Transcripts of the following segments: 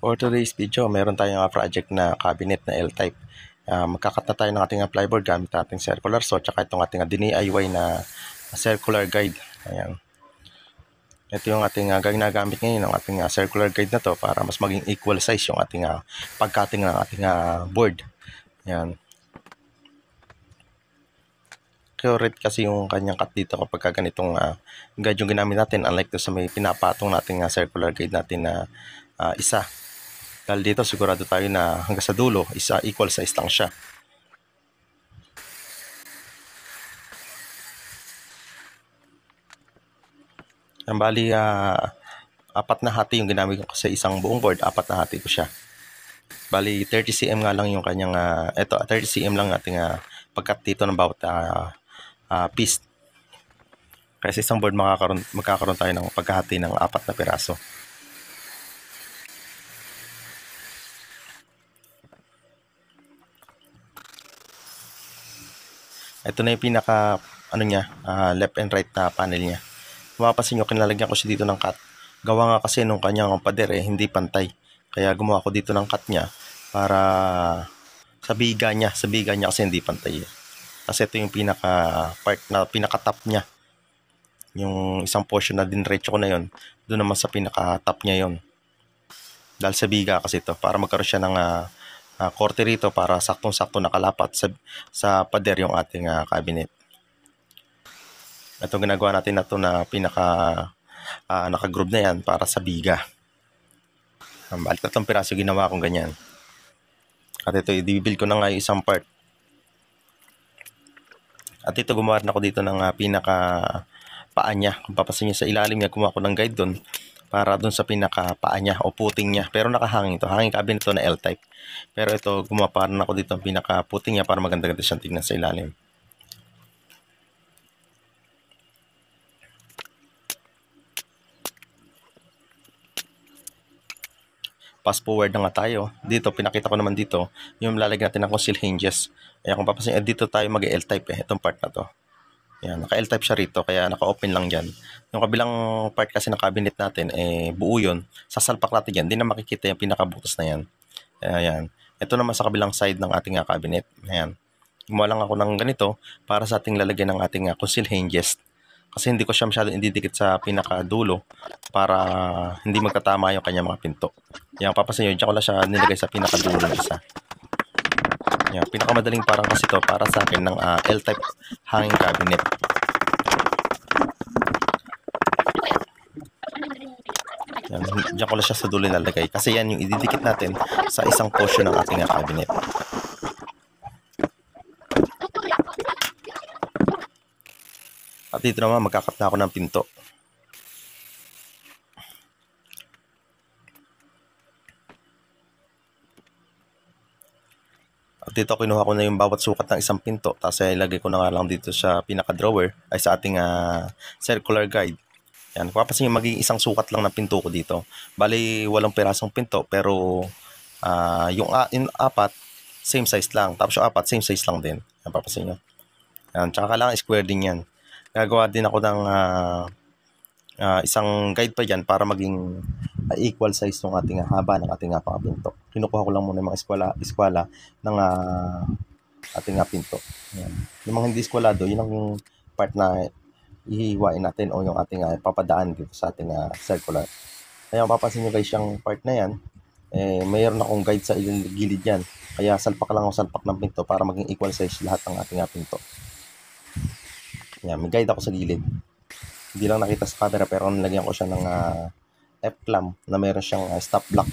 For today's video, meron tayong project na cabinet na L-type. Magkakat na tayo ng ating plyboard gamit ating circular saw at itong ating DIY na circular guide. Ayan. Ito yung ating ginagamit ngayon, ang ating circular guide na to para mas maging equal size yung ating pagcutting ng ating board. Ayan. Accurate kasi yung kanyang cut dito kapag ganitong guide yung ginamit natin, unlike to sa may pinapatong nating circular guide natin na isa. Dahil dito sigurado tayo na hanggang sa dulo isa equal size lang siya. Ang bali apat na hati yung ginamit ko sa isang buong board, apat na hati ko siya. Bali 30 cm nga lang yung kanyang ito 30 cm lang ating pagkat dito ng bawat piece. Kasi isang board magkakaroon tayo ng pagkahati ng apat na piraso. Ito na yung pinaka left and right na panel niya. Mapapansin nyo, kinalagyan ko siya dito ng cut. Gawa nga kasi nung kanyang pader hindi pantay. Kaya gumawa ko dito ng cut niya para sa biga niya kasi hindi pantay. Kasi ito yung pinaka top niya. Yung isang portion na dinretso ko na yon, doon naman sa pinaka top niya yon. Dahil sa biga kasi ito, para magkaroon siya ng korte rito para saktong-sakto nakalapat sa pader yung ating cabinet. Ito ginagawa natin na ito na pinaka nakagroove na yan para sa biga. Balik na itong piraso ginawa kong ganyan. At ito, i-build ko na nga yung isang part. At ito, gumawa na ako dito ng pinaka paa niya. Kung papasin niyo sa ilalim niya, gumawa ko ng guide doon para doon sa pinaka paa niya o puting niya. Pero nakahangin ito. Hangin cabinet ito na L-type. Pero ito, gumawa pa rin ako dito ng pinaka puting niya para maganda-ganda siyang tignan sa ilalim. Fast forward na nga tayo. Dito, pinakita ko naman dito, yung lalagyan natin ng conceal hinges. Kaya kung papasin, dito tayo mag-L-type itong part na to. Yan, naka-L-type siya rito, kaya naka-open lang dyan. Yung kabilang part kasi ng cabinet natin, buo yun. Sasalpak natin yan, hindi na makikita yung pinakabutas na yan. Ayan. Ito naman sa kabilang side ng ating cabinet. Ayan. Gumawa lang ako ng ganito para sa ating lalagyan ng ating conceal hinges. Kasi hindi ko siya masyadong ididikit sa pinakadulo para hindi magkatama yung kanya mga pinto. Yan, papasin nyo, dyan ko lang siya nilagay sa pinakadulo ng isa. Yan, pinakamadaling parang kasi ito para sa akin ng L-type hanging cabinet. Yan, dyan ko lang siya sa dulo nilagay kasi yan yung ididikit natin sa isang portion ng ating cabinet. At dito naman magkakat na ako ng pinto. At dito kinuha ko na yung bawat sukat ng isang pinto. Tapos ilagay ko na nga lang dito sa pinaka-drawer ay sa ating circular guide. Yan, kung papasin yung magiging isang sukat lang ng pinto ko dito. Bali, walang pirasong pinto pero yung apat, same size lang. Tapos yung apat, same size lang din. Yan, papasin nyo. Yan, tsaka kailangan square din yan. Gagawa din ako ng isang guide pa dyan para maging equal size ng ating haba ng ating pinto. Kinukuha ko lang muna yung mga eskwala ng ating pinto. Yan. Yung mga hindi eskwalado, yun ang part na ihiwain natin o yung ating papadaan dito sa ating circular. Kaya mapapansin nyo guys, yung part na yan, mayroon akong guide sa gilid yan. Kaya salpak lang ako salpak ng pinto para maging equal size lahat ng ating pinto. Yan, may guide ako sa gilid. Hindi lang nakita sa camera pero nilagyan ko siya ng F-clamp na meron siyang stop block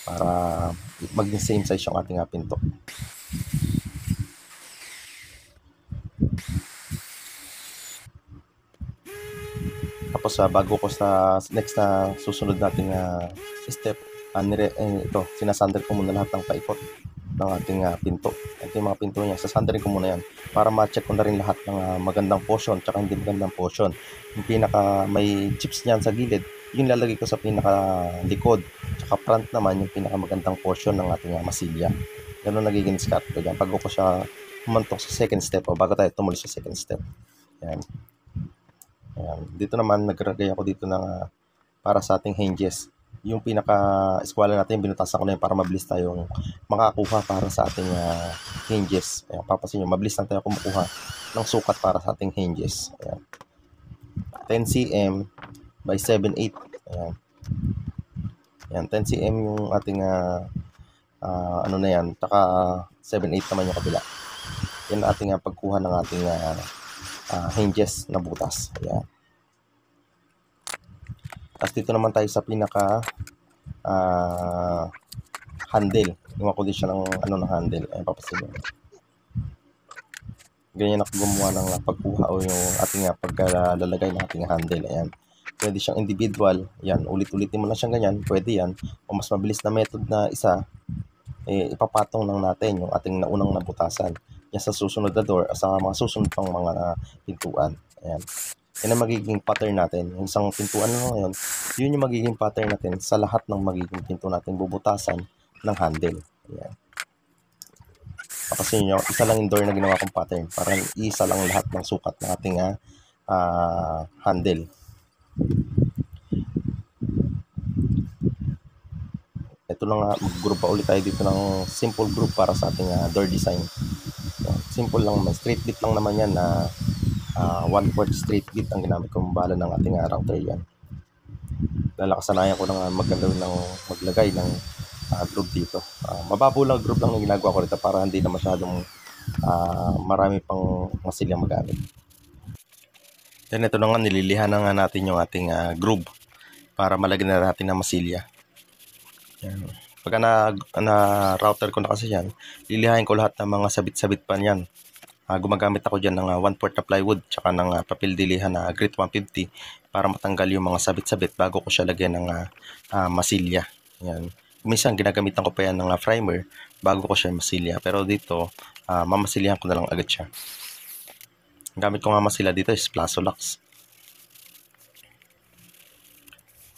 para maging same size yung ating pinto. Tapos bago ko sa next na susunod nating step, ito, sinasander ko muna lahat ng paikot ng ating pinto. Ito yung mga pinto niya, sasandarin ko muna yan para ma-check ko na rin lahat ng magandang portion tsaka hindi magandang portion. Yung pinaka may chips niyan sa gilid, yung lalagay ko sa pinaka likod, tsaka front naman yung pinaka magandang portion ng ating masilya. Ganun nagiging discard ko dyan bago ko siya pumantok sa second step o bago tayo tumuloy sa second step. Yan. Ayan. Dito naman naglagay ako dito ng para sa ating hinges. yung pinaka-eskwela natin, binutasan ko na yun para mabilis tayong makakuha para sa ating hinges. Ayan, papasin nyo, mabilis lang tayo kumukuha ng sukat para sa ating hinges. Ayan. 10 cm by 7/8. Ayan. Ayan, 10 cm yung ating ano na yan, taka 7/8 naman yung kabila. Yan ating pagkuha ng ating hinges na butas. Ayan. Tapos dito naman tayo sa pinaka handle. Yung ko din siya ng ng handle. Ayan, papasin mo. Ganyan ako gumawa ng pagkuha o yung ating paglalagay ng ating handle. Ayan. Pwede siyang individual. Yan, ulit-ulitin mo lang siyang ganyan. Pwede yan. O mas mabilis na method na isa, ipapatong lang natin yung ating naunang nabutasan. Yan sa susunod na door, sa mga susunod pang mga pintuan. Ayan. Yan ang magiging pattern natin. Yung isang pintuan na ngayon, yun yung magiging pattern natin sa lahat ng magiging pinto natin bubutasan ng handle. Ayan. Kasi nyo, isa lang yung door na ginawa kong pattern para isa lang lahat ng sukat ng ating handle. Ito na nga, mag-group pa ulit tayo dito ng simple group para sa ating door design. Ayan. Simple lang naman, straight bit lang naman yan na 1/4 straight bit ang ginamit kong bala ng ating router yan. Lalakasanayan ko na maglagay ng group dito. Mababaw lang group lang na ginagawa ko rito para hindi na masyadong marami pang masilyang magamit. Then ito na nga, nililihan na nga natin yung ating group para malagyan na natin ng masilya. Yan. Pagka na-router ko na kasi yan, lilihain ko lahat ng mga sabit-sabit pa niyan. Gumagamit ako dyan ng 1/4 na plywood tsaka ng papel dilihan na grit 150 para matanggal yung mga sabit-sabit bago ko siya lagyan ng masilya. Yan. Minsan ginagamitan ko pa yan ng primer bago ko siya masilya. Pero dito, mamasilyahan ko na lang agad siya. Ang gamit ko nga masilya dito is Plazolax.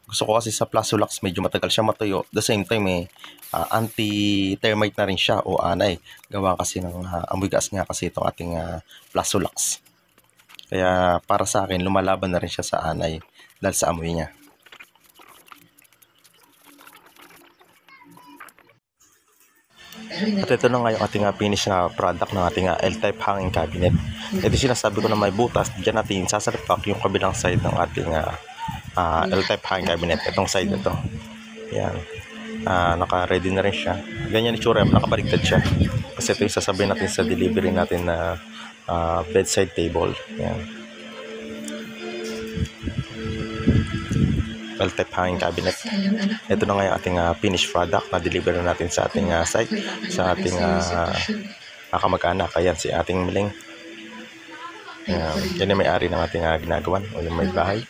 Gusto ko kasi sa Plazolax medyo matagal siya matuyo. At the same time, anti-termite na rin siya o anay. Gawa kasi ng amoy gas nga kasi itong ating Plazolax. Kaya para sa akin, lumalaban na rin siya sa anay dahil sa amoy niya. At ito na nga yung ating finish na product ng ating L-type hanging cabinet. Ito sinasabi ko na may butas. Diyan natin sasalapak yung kabilang side ng ating L-type hanging cabinet. Itong side na to. Yan. Naka-ready na rin siya. Ganyan itsura, nakabaligtad siya. Kasi ito yung sasabihin natin sa delivery natin na bedside table. Yan. L-type hanging cabinet. Ito na nga yung ating finished product na deliver natin sa ating site, sa ating kamag-anak. Ayan si ating Miling. Yan yung may-ari ng ating ginagawan o yung may bahay.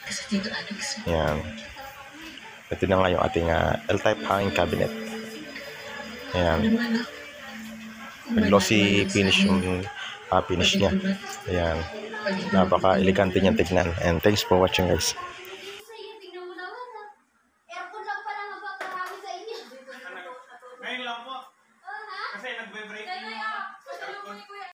Yan. Ito na nga yung ating L-type hanging cabinet. Ayan. Glossy finish yung finish niya. Ayan. Napaka-elegante niyang tignan. And thanks for watching, guys.